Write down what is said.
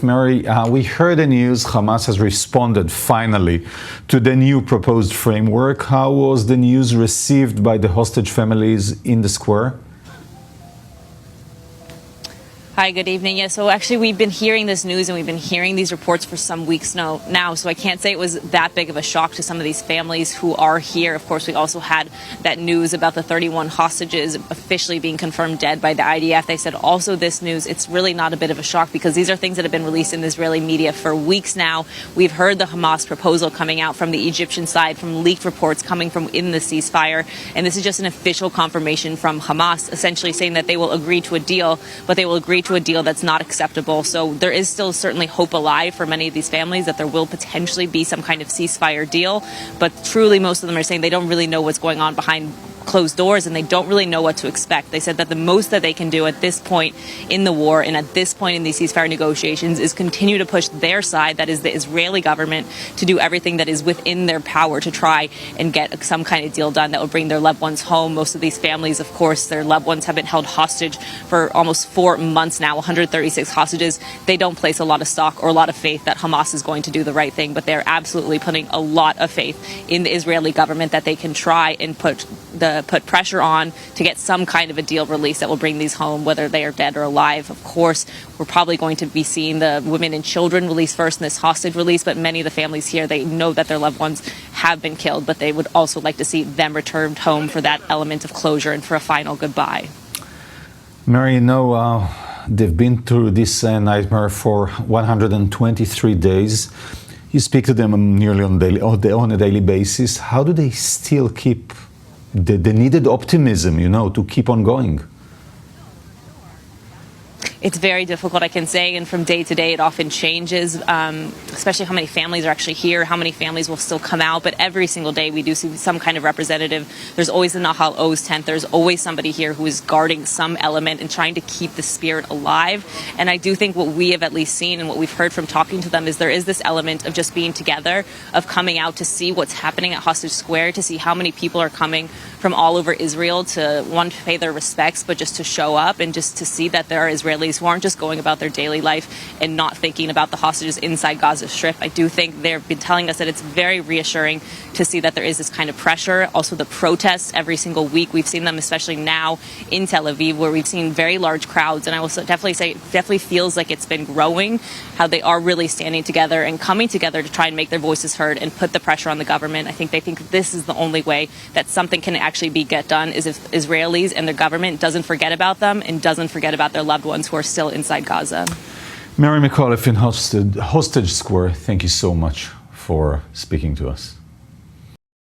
Mary, we heard the news Hamas has responded finally to the new proposed framework. How was the news received by the hostage families in the square? Hi, good evening. Yeah, so actually we've been hearing this news and we've been hearing these reports for some weeks now, so I can't say it was that big of a shock to some of these families who are here. Of course, we also had that news about the 31 hostages officially being confirmed dead by the IDF. They said also this news, it's really not a bit of a shock because these are things that have been released in the Israeli media for weeks now. We've heard the Hamas proposal coming out from the Egyptian side, from leaked reports coming from in the ceasefire, and this is just an official confirmation from Hamas, essentially saying that they will agree to a deal, but they will agree to a deal that's not acceptable. So there is still certainly hope alive for many of these families that there will potentially be some kind of ceasefire deal. But truly, most of them are saying they don't really know what's going on behind closed doors and they don't really know what to expect. They said that the most that they can do at this point in the war and at this point in these ceasefire negotiations is continue to push their side, that is the Israeli government, to do everything that is within their power to try and get some kind of deal done that will bring their loved ones home. Most of these families, of course, their loved ones have been held hostage for almost 4 months now, 136 hostages. They don't place a lot of stock or a lot of faith that Hamas is going to do the right thing, but they're absolutely putting a lot of faith in the Israeli government that they can try and put pressure on to get some kind of a deal released that will bring these home, whether they are dead or alive. Of course, we're probably going to be seeing the women and children released first in this hostage release, but many of the families here, they know that their loved ones have been killed, but they would also like to see them returned home for that element of closure and for a final goodbye. Mary, they've been through this nightmare for 123 days. You speak to them nearly on a daily basis. How do they still keep the needed optimism, to keep on going? It's very difficult, I can say, and from day to day it often changes, especially how many families are actually here, how many families will still come out. But every single day we do see some kind of representative. There's always the Nahal Oz tent. There's always somebody here who is guarding some element and trying to keep the spirit alive. And I do think what we have at least seen and what we've heard from talking to them is there is this element of just being together, of coming out to see what's happening at Hostage Square, to see how many people are coming from all over Israel to, one, to pay their respects, but just to show up and just to see that there are Israelis who aren't just going about their daily life and not thinking about the hostages inside Gaza Strip. I do think they've been telling us that it's very reassuring to see that there is this kind of pressure. Also the protests every single week. We've seen them, especially now in Tel Aviv, where we've seen very large crowds. And I will definitely say, it definitely feels like it's been growing, how they are really standing together and coming together to try and make their voices heard and put the pressure on the government. I think they think this is the only way that something can actually get done, is if Israelis and their government doesn't forget about them and doesn't forget about their loved ones who are still inside Gaza. Mary McAuliffe in Hostage Square, thank you so much for speaking to us.